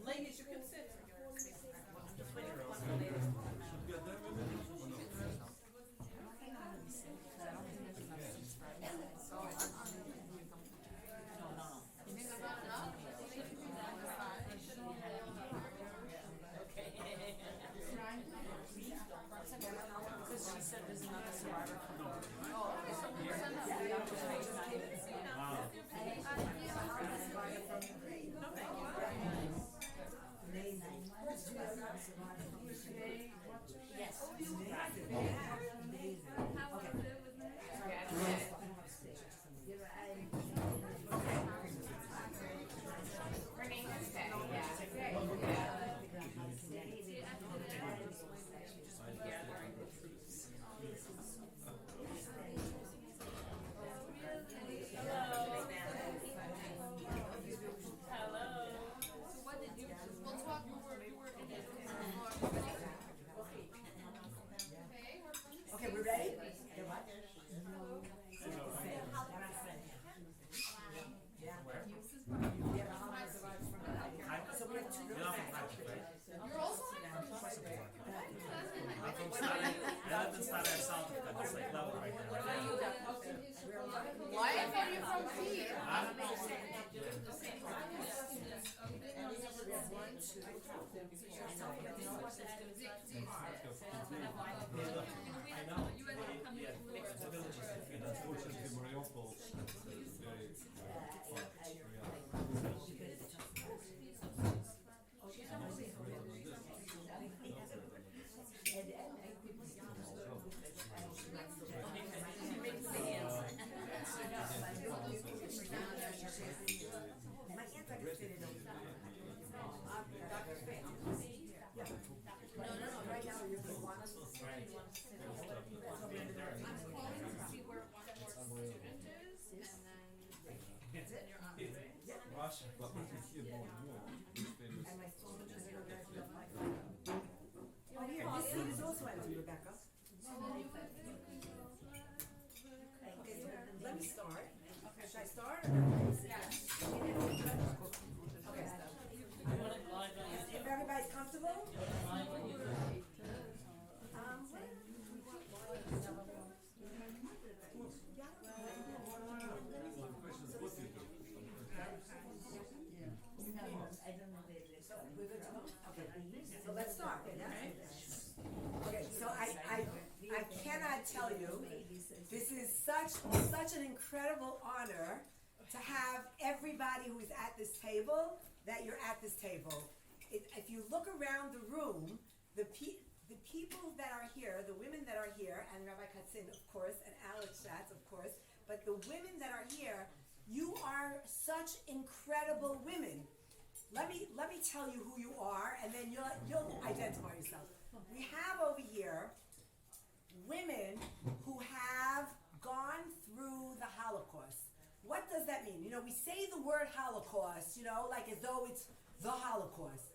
Ladies, you can sit. Because she said there's another survivor coming. No, thank you. Yes. Her name is Patty, yeah. Hello. What did you? We'll talk more. You were in it. Okay, we're from the Okay, we're ready? So we have two You're also from I'm from Staten. I lived in Staten Island, South Africa. That's like level right there. Why are you from here? I know. You ended up coming to Florida. The village is different. That's Unfortunately, Mariupol is very My aunt I could fit in over there. No, right now you're the one. I'm calling to see where one more student is, and then you're on the way. Russia, but here more and more. And my phone is in Oh, here, this seat is also empty, Rebecca. Okay, so let me start. Should I start? Yes. Okay. If everybody's comfortable? So let's start. Okay, so I cannot tell you, this is such an incredible honor to have everybody who is at this table, that you're at this table. If you look around the room, the people that are here, the women that are here, and Rabbi Katzin, of course, and Alex Schatz, of course, but the women that are here, you are such incredible women. Let me tell you who you are, and then you'll identify yourself. We have over here women who have gone through the Holocaust. What does that mean? You know, we say the word Holocaust, you know, like as though it's the Holocaust.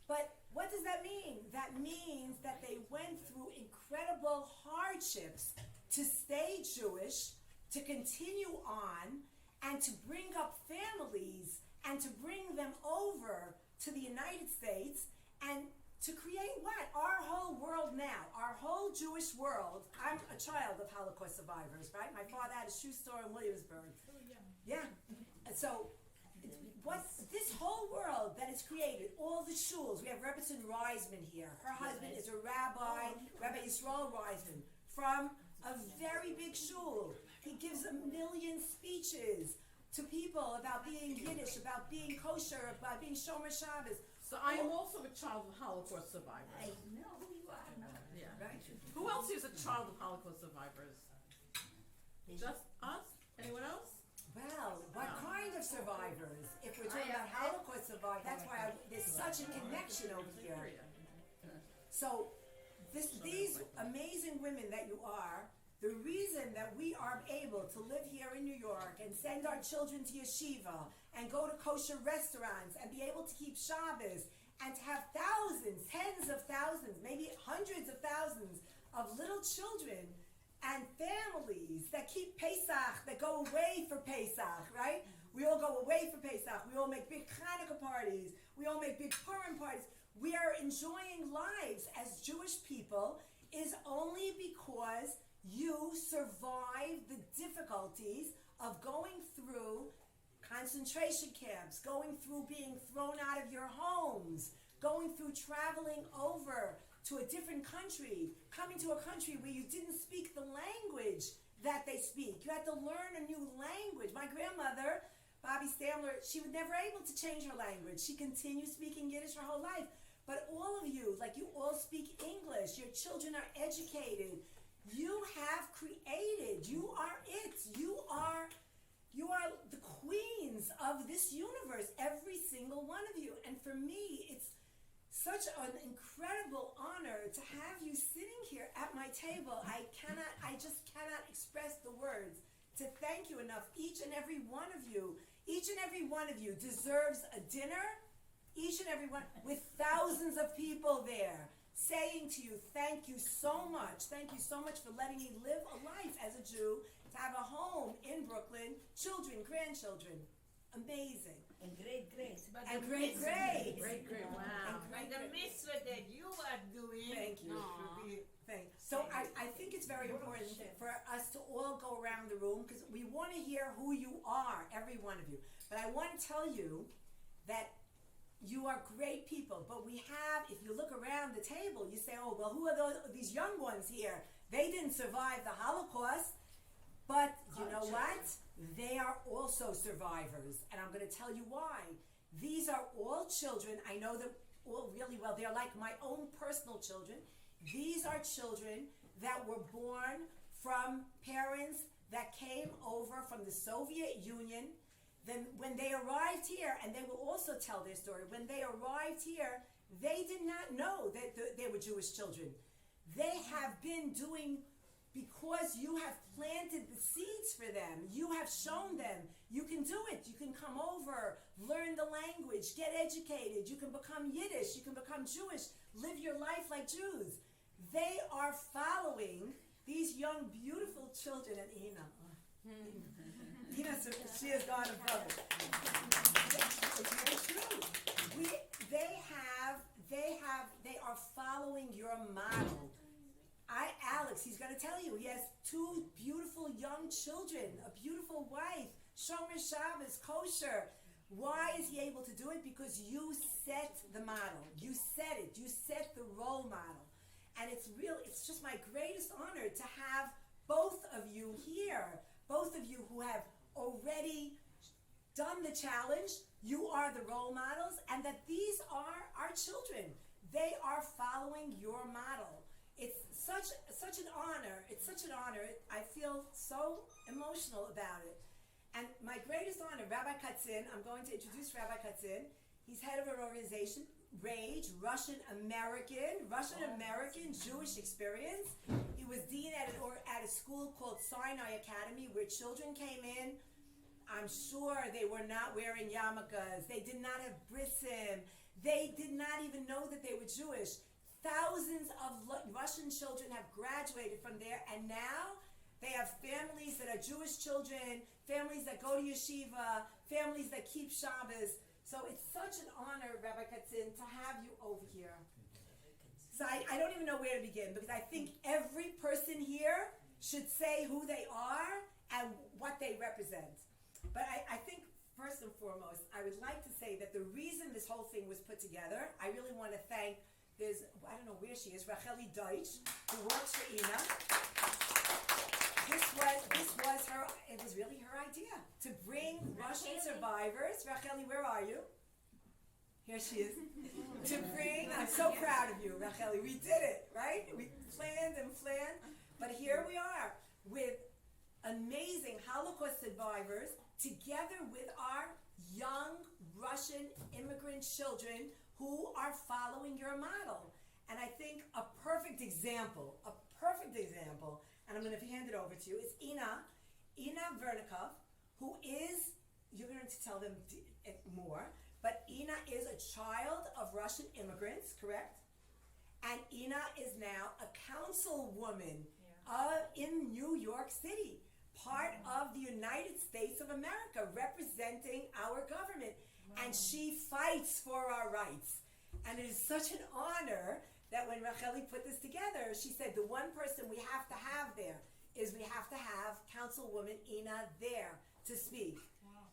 But what does that mean? That means that they went through incredible hardships to stay Jewish, to continue on, and to bring up families, and to bring them over to the United States, and to create what? Our whole world now, our whole Jewish world. I'm a child of Holocaust survivors, right? My father had a shoe store in Williamsburg. Yeah. And so, what's this whole world that is created, all the shuls. We have Rebbetzin Reisman here. Her husband is a rabbi, Rabbi Yisrael Reisman, from a very big shul. He gives 1 million speeches to people about being Yiddish, about being kosher, about being Shomer Shabbos. So I am also a child of Holocaust survivors. I know who you are. Yeah. Right? Who else is a child of Holocaust survivors? Just us? Anyone else? Well, what kind of survivors? If we're talking about Holocaust survivors, that's why there's such a connection over here. So, these amazing women that you are, The reason that we are able to live here in New York and send our children to yeshiva and go to kosher restaurants and be able to keep Shabbos and to have thousands, tens of thousands, maybe hundreds of thousands of little children and families that keep Pesach, that go away for Pesach, right? We all go away for Pesach. We all make big Hanukkah parties. We all make big Purim parties. We are enjoying lives as Jewish people is only because you survived the difficulties of going through concentration camps, going through being thrown out of your homes, going through traveling over to a different country, coming to a country where you didn't speak the language that they speak. You had to learn a new language. My grandmother, Bobby Stamler, she was never able to change her language. She continued speaking Yiddish her whole life. But all of you, like you all speak English, your children are educated. You have created, you are it. You are the queens of this universe, every single one of you. And for me, it's such an incredible honor to have you sitting here at my table. I just cannot express the words to thank you enough. Each and every one of you deserves a dinner. Each and every one, with thousands of people there, saying to you, thank you so much. Thank you so much for letting me live a life as a Jew, to have a home in Brooklyn, children, grandchildren. Amazing. And great. And great. Wow. And the mitzvah that you are doing. Thank you. So I think it's very important for us to all go around the room because we want to hear who you are, every one of you. But I want to tell you that you are great people. But we have, if you look around the table, you say, oh, well, who are these young ones here? They didn't survive the Holocaust. But you know what? They are also survivors, and I'm going to tell you why. These are all children. I know them all really well. They're like my own personal children. These are children that were born from parents that came over from the Soviet Union. Then when they arrived here, and they will also tell their story, when they arrived here, they did not know that they were Jewish children. They have been doing, because you have planted the seeds for them. You have shown them you can do it. You can come over, learn the language, get educated. You can become Yiddish. You can become Jewish. Live your life like Jews. They are following these young, beautiful children. And Ina, she has gone above it. It's very true. They are following your model. Alex, he's going to tell you, he has two beautiful young children, a beautiful wife, Shomer Shabbos, kosher. Why is he able to do it? Because you set the model. You set it. You set the role model. And it's just my greatest honor to have both of you here, both of you who have already done the challenge. You are the role models, and that these are our children. They are following your model. It's such an honor. It's such an honor. I feel so emotional about it. And my greatest honor, Rabbi Katzin, I'm going to introduce Rabbi Katzin. He's head of an organization, RAGE, Russian-American Jewish Experience. He was dean at a school called Sinai Academy where children came in. I'm sure they were not wearing yarmulkes. They did not have brisim. They did not even know that they were Jewish. Thousands of Russian children have graduated from there, and now they have families that are Jewish children, families that go to yeshiva, families that keep Shabbos. So it's such an honor, Rabbi Katzin, to have you over here. So I don't even know where to begin, because I think every person here should say who they are and what they represent. But I think, first and foremost, I would like to say that the reason this whole thing was put together, I really want to thank, I don't know where she is, Racheli Deutsch, who works for Ina. It was really her idea to bring Russian survivors. Racheli, where are you? Here she is. I'm so proud of you, Racheli. We did it, right? We planned, but here we are with amazing Holocaust survivors together with our young Russian immigrant children who are following your model. And I think a perfect example and I'm gonna hand it over to you, is Ina Vernikov, who is, you're going to tell them more, but Ina is a child of Russian immigrants, correct? And Ina is now a councilwoman in New York City, part of the United States of America, representing our government. And she fights for our rights. And it is such an honor that when Racheli put this together, she said the one person we have to have there is we have to have Councilwoman Ina there to speak.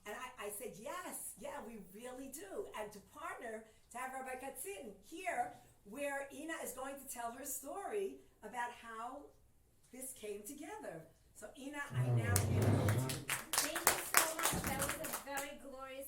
And I said, yes, yeah, we really do. And to partner, to have Rabbi Katzin here, where Ina is going to tell her story about how this came together. So Ina, I